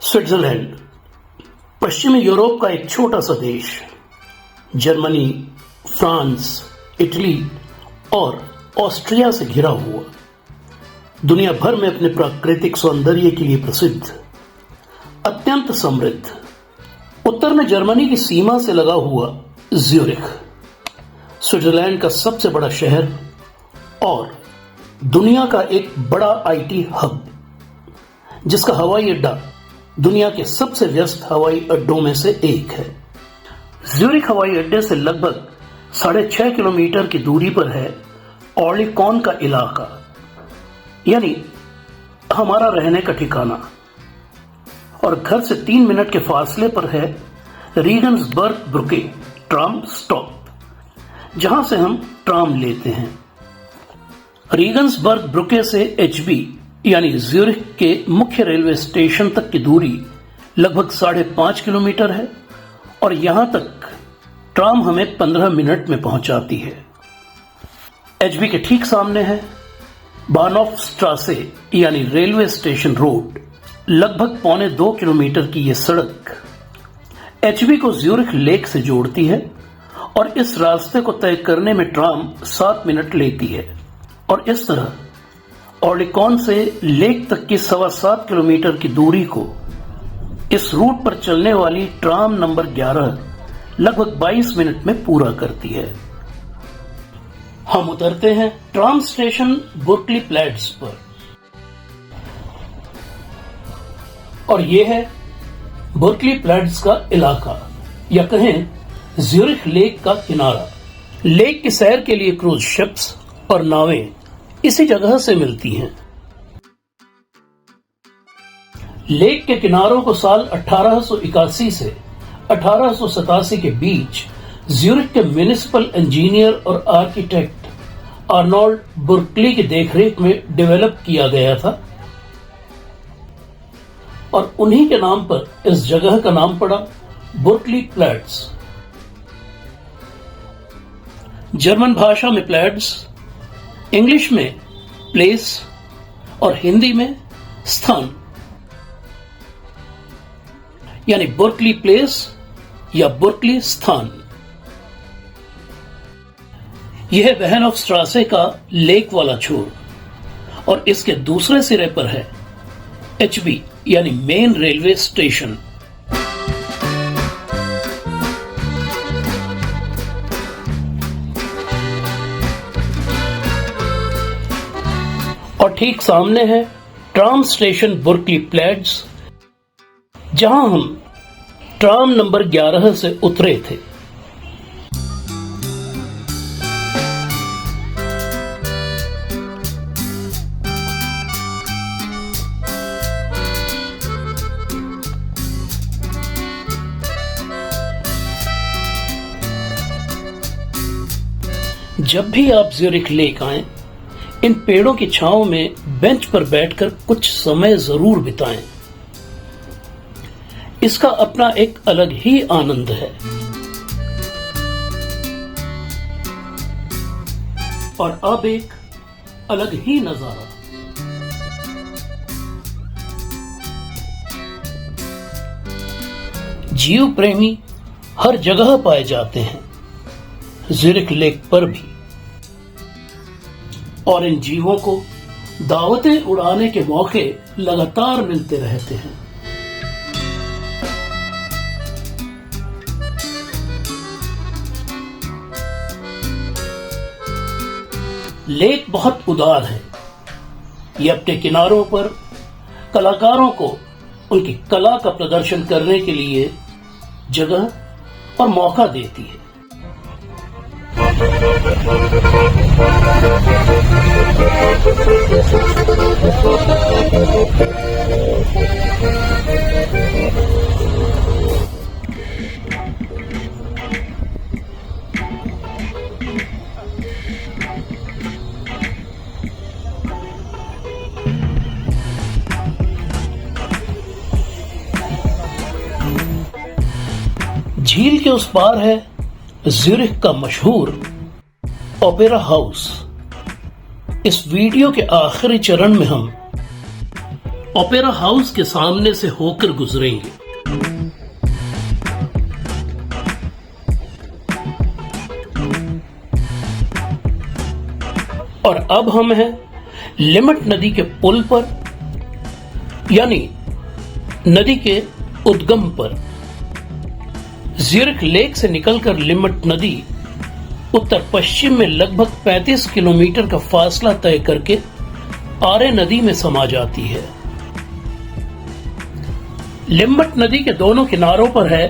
Switzerland पश्चिमी Europe का एक छोटा सा देश। जर्मनी, फ्रांस, इटली और ऑस्ट्रिया से घिरा हुआ, दुनिया भर में अपने प्राकृतिक सौंदर्य के लिए प्रसिद्ध, अत्यंत समृद्ध। उत्तर में जर्मनी की सीमा से लगा हुआ ज्यूरिख, स्विट्जरलैंड का सबसे बड़ा शहर और दुनिया का एक बड़ा आईटी हब, जिसका हवाई अड्डा दुनिया के सबसे व्यस्त हवाई अड्डों में से एक है। ज्यूरिख हवाई अड्डे से लगभग 6.5 किलोमीटर की दूरी पर है ऑर्लिकॉन का इलाका, यानी हमारा रहने का ठिकाना, और घर से 3 मिनट के फासले पर है रीगन्सबर्ग ब्रुके ट्राम स्टॉप, जहां से हम ट्राम लेते हैं। रीगन्सबर्ग ब्रुके से एचबी यानी ज्यूरिख के मुख्य रेलवे स्टेशन तक की दूरी लगभग 5.5 किलोमीटर है और यहां तक ट्राम हमें 15 मिनट में पहुंचाती है। एचबी के ठीक सामने है बानॉफ स्ट्रासे यानी रेलवे स्टेशन रोड। लगभग 1.25 किलोमीटर की यह सड़क एचबी को ज्यूरिख लेक से जोड़ती है और इस रास्ते को तय करने में ट्राम 7 मिनट लेती है, और इस तरह ऑर्लिकॉन से लेक तक की 7.25 किलोमीटर की दूरी को इस रूट पर चलने वाली ट्राम नंबर 11 लगभग 22 मिनट में पूरा करती है। हम उतरते हैं ट्राम स्टेशन बुर्कली प्लेट्स पर, और यह है बुर्कली प्लेट्स का इलाका, या कहें ज्यूरिख लेक का किनारा। लेक की सैर के लिए क्रूज शिप्स और नावें इसी जगह से मिलती हैं। लेक के किनारों को साल 1881 से 1887 के बीच ज्यूरिख के म्युनिसिपल इंजीनियर और आर्किटेक्ट आर्नोल्ड बुर्कली की देखरेख में डेवलप किया गया था, और उन्हीं के नाम पर इस जगह का नाम पड़ा बुर्कली प्लेट्स। जर्मन भाषा में प्लेट्स, इंग्लिश में प्लेस और हिंदी में स्थान, यानी बुर्कली प्लेस या बुर्कली स्थान। यह बहनॉफ स्ट्रासे का लेक वाला छोर, और इसके दूसरे सिरे पर है एचबी यानी मेन रेलवे स्टेशन। और ठीक सामने है ट्राम स्टेशन बुर्कली प्लेट्स, जहां हम ट्राम नंबर 11 से उतरे थे। जब भी आप ज्यूरिख लेक आएं, इन पेड़ों की छांव में बेंच पर बैठकर कुछ समय जरूर बिताएं। इसका अपना एक अलग ही आनंद है। और अब एक अलग ही नजारा। जीव प्रेमी हर जगह पाए जाते हैं, ज्यूरिख लेक पर भी, और इन जीवों को दावतें उड़ाने के मौके लगातार मिलते रहते हैं। लेक बहुत उदार है। ये अपने किनारों पर कलाकारों को उनकी कला का प्रदर्शन करने के लिए जगह और मौका देती है। झील के उस पार है ज्यूरिख का मशहूर ओपेरा हाउस। इस वीडियो के आखिरी चरण में हम ओपेरा हाउस के सामने से होकर गुजरेंगे। और अब हम हैं लिमट नदी के पुल पर, यानी नदी के उद्गम पर। ज्यूरिख लेक से निकलकर लिमट नदी उत्तर पश्चिम में लगभग 35 किलोमीटर का फासला तय करके आरे नदी में समा जाती है। लिमट नदी के दोनों किनारों पर है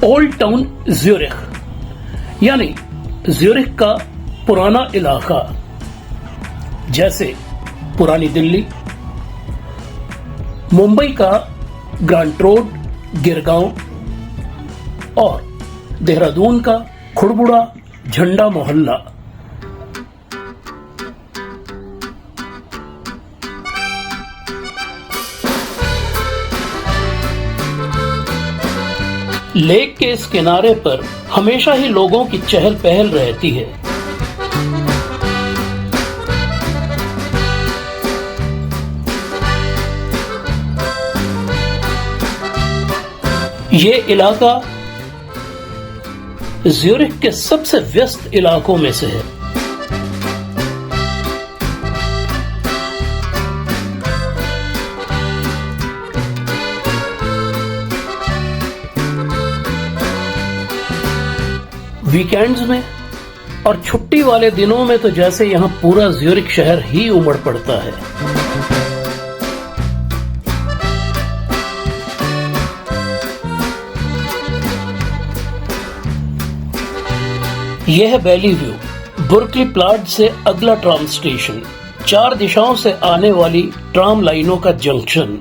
ओल्ड टाउन ज्यूरिख, यानी ज्यूरिख का पुराना इलाका, जैसे पुरानी दिल्ली, मुंबई का ग्रांट रोड, गिरगांव और देहरादून का खुड़बुड़ा झंडा मोहल्ला। लेक के इस किनारे पर हमेशा ही लोगों की चहल पहल रहती है। ये इलाका ज्यूरिख के सबसे व्यस्त इलाकों में से है। वीकेंड्स में और छुट्टी वाले दिनों में तो जैसे यहां पूरा ज्यूरिख शहर ही उमड़ पड़ता है। यह है वैली व्यू, बुर्कली प्लाट से अगला ट्राम स्टेशन, 4 दिशाओं से आने वाली ट्राम लाइनों का जंक्शन।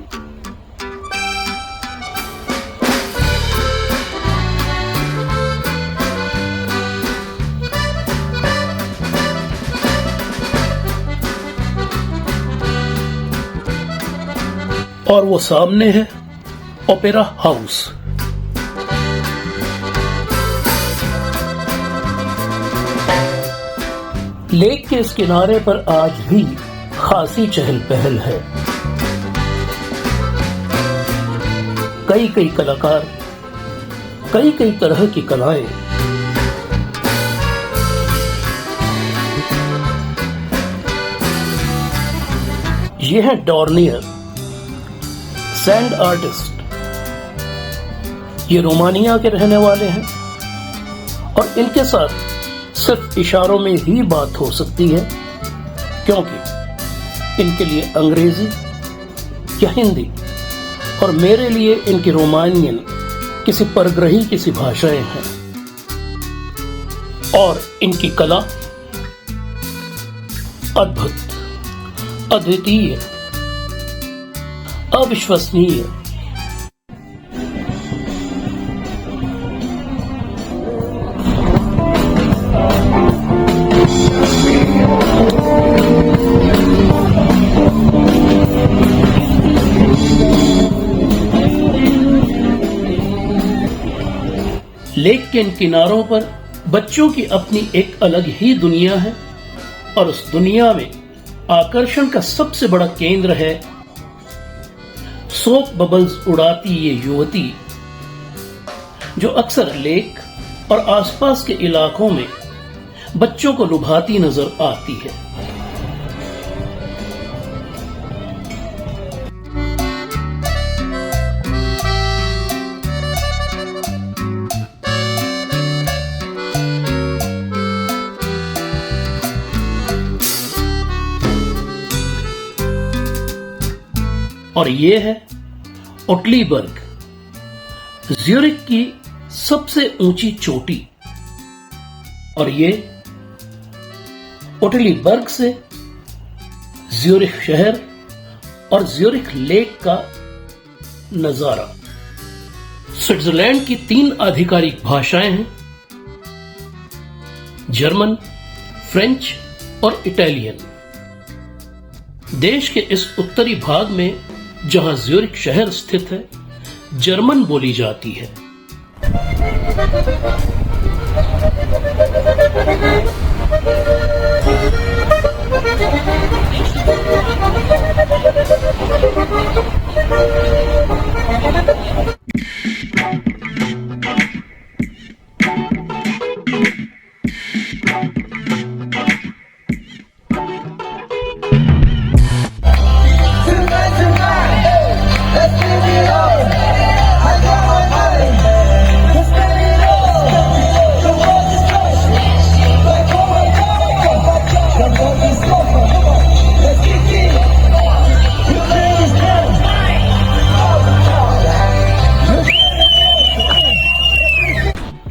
और वो सामने है ओपेरा हाउस। लेक के इस किनारे पर आज भी खासी चहल पहल है। कई कलाकार, कई तरह की कलाएं। ये है डॉर्नियर, सैंड आर्टिस्ट। ये रोमानिया के रहने वाले हैं और इनके साथ सिर्फ इशारों में ही बात हो सकती है, क्योंकि इनके लिए अंग्रेजी या हिंदी और मेरे लिए इनकी रोमानियन किसी परग्रही की सी भाषाएं हैं। और इनकी कला अद्भुत, अद्वितीय, अविश्वसनीय। लेक के इन किनारों पर बच्चों की अपनी एक अलग ही दुनिया है और उस दुनिया में आकर्षण का सबसे बड़ा केंद्र है सोप बबल्स उड़ाती ये युवती, जो अक्सर लेक और आसपास के इलाकों में बच्चों को लुभाती नजर आती है। और ये है ओटलीबर्ग, ज्यूरिख की सबसे ऊंची चोटी। और ये ओटलीबर्ग से ज्यूरिख शहर और ज्यूरिख लेक का नजारा। स्विट्जरलैंड की 3 आधिकारिक भाषाएं हैं, जर्मन, फ्रेंच और इटालियन। देश के इस उत्तरी भाग में जहां ज्यूरिख शहर स्थित है, जर्मन बोली जाती है।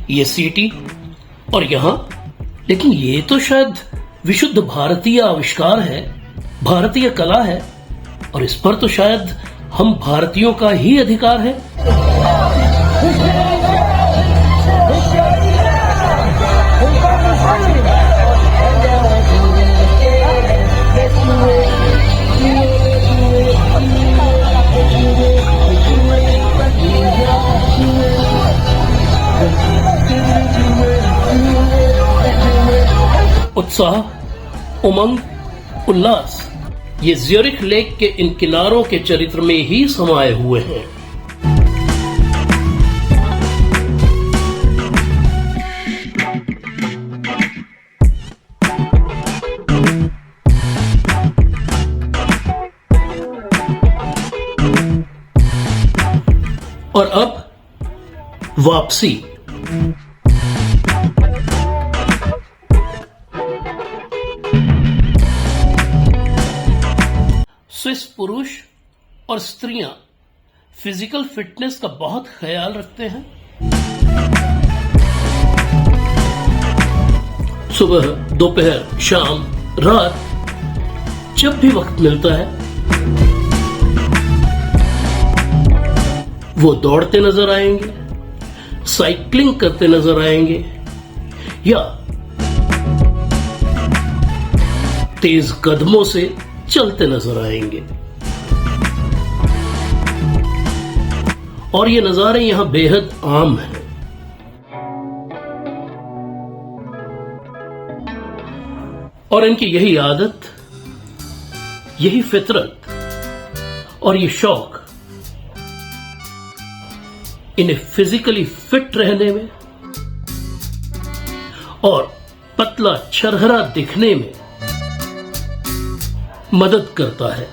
ये सिटी और यहां, लेकिन ये तो शायद विशुद्ध भारतीय आविष्कार है, भारतीय कला है, और इस पर तो शायद हम भारतीयों का ही अधिकार है। उत्साह, उमंग, उल्लास, ये ज्यूरिख लेक के इन किनारों के चरित्र में ही समाये हुए हैं। और अब वापसी। स्विस पुरुष और स्त्रियां फिजिकल फिटनेस का बहुत ख्याल रखते हैं। सुबह, दोपहर, शाम, रात, जब भी वक्त मिलता है वो दौड़ते नजर आएंगे, साइकिलिंग करते नजर आएंगे या तेज कदमों से चलते नजर आएंगे। और ये नजारे यहां बेहद आम हैं। और इनकी यही आदत, यही फितरत और ये शौक इन्हें फिजिकली फिट रहने में और पतला छरहरा दिखने में मदद करता है।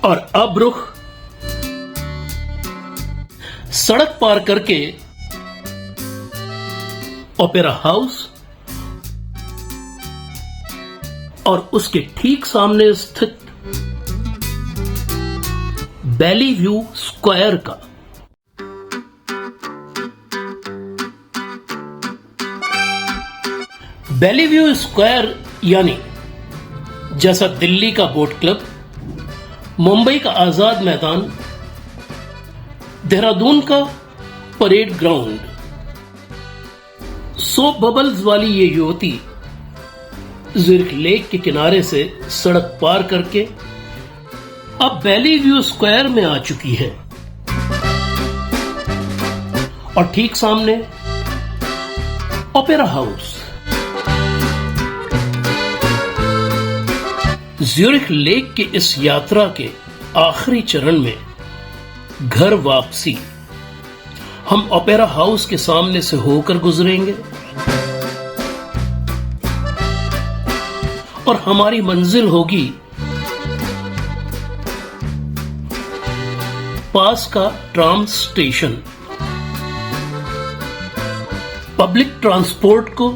और अब रुख सड़क पार करके ओपेरा हाउस और उसके ठीक सामने स्थित बेलीव्यू स्क्वायर का। बेलीव्यू स्क्वायर यानी जैसा दिल्ली का बोट क्लब, मुंबई का आजाद मैदान, देहरादून का परेड ग्राउंड, सोप बबल्स वाली ये युवती ज्यूरिख लेक के किनारे से सड़क पार करके अब बेलीव्यू स्क्वायर में आ चुकी है। और ठीक सामने ओपेरा हाउस। ज्यूरिख लेक की इस यात्रा के आखिरी चरण में घर वापसी हम ओपेरा हाउस के सामने से होकर गुजरेंगे और हमारी मंजिल होगी पास का ट्राम स्टेशन। पब्लिक ट्रांसपोर्ट को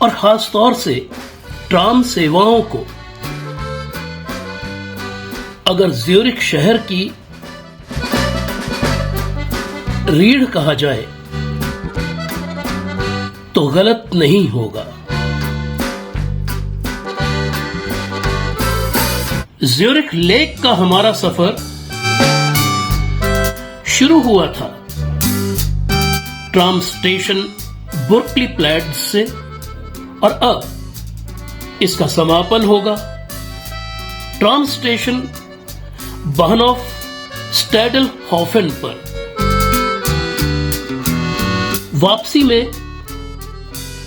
और खास तौर से ट्राम सेवाओं को अगर ज्यूरिख शहर की रीढ़ कहा जाए तो गलत नहीं होगा। ज्यूरिख लेक का हमारा सफर शुरू हुआ था ट्राम स्टेशन बुर्कली प्लेट्स से और अब इसका समापन होगा ट्राम स्टेशन बाहनॉफ स्टैडलहॉफेन पर। वापसी में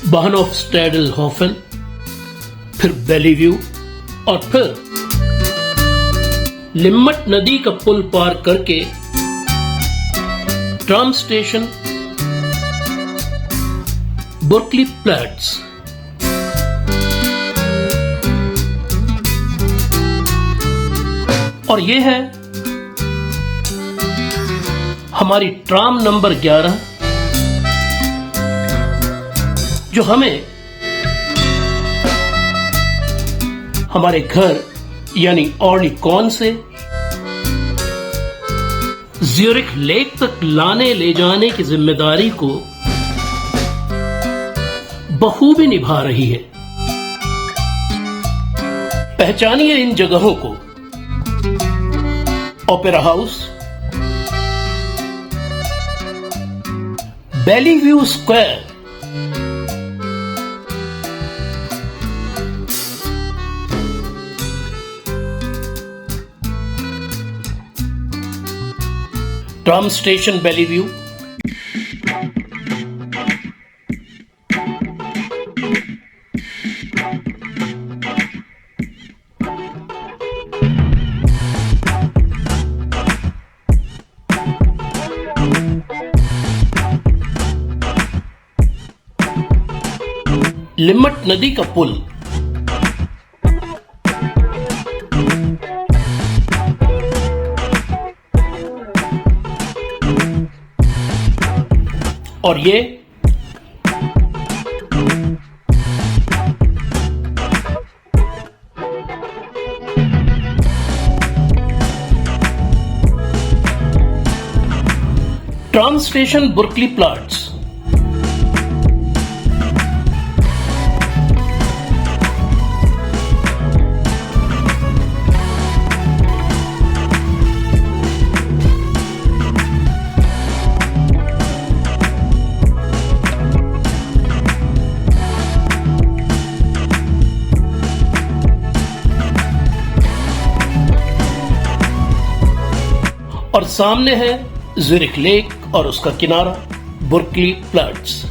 बाहनॉफ-स्टैडल-हॉफेन, फिर बेलीव्यू और फिर लिम्मट नदी का पुल पार करके ट्राम स्टेशन बुर्कली प्लैट्स। और ये है हमारी ट्राम नंबर 11, जो हमें हमारे घर यानी ऑर्निकॉन से ज्यूरिख लेक तक लाने ले जाने की जिम्मेदारी को बखूबी निभा रही है। पहचानिए इन जगहों को: Opera House, Bellevue Square, tram station Bellevue, Limmat नदी का पुल, और ये ट्राम स्टेशन बुर्कली प्लैट्स। और सामने है ज्यूरिख लेक और उसका किनारा बुर्कली प्लैट्स।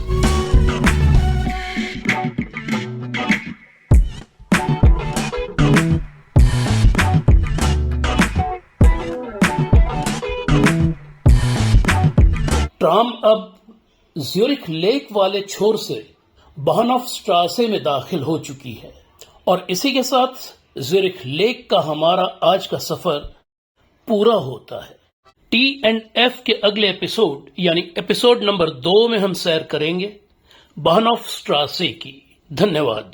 ट्राम अब ज्यूरिख लेक वाले छोर से बाहनॉफ-स्ट्रासे में दाखिल हो चुकी है और इसी के साथ ज्यूरिख लेक का हमारा आज का सफर पूरा होता है। T&F के अगले एपिसोड यानी एपिसोड नंबर 2 में हम सैर करेंगे बाहनॉफ-स्ट्रासे की। धन्यवाद।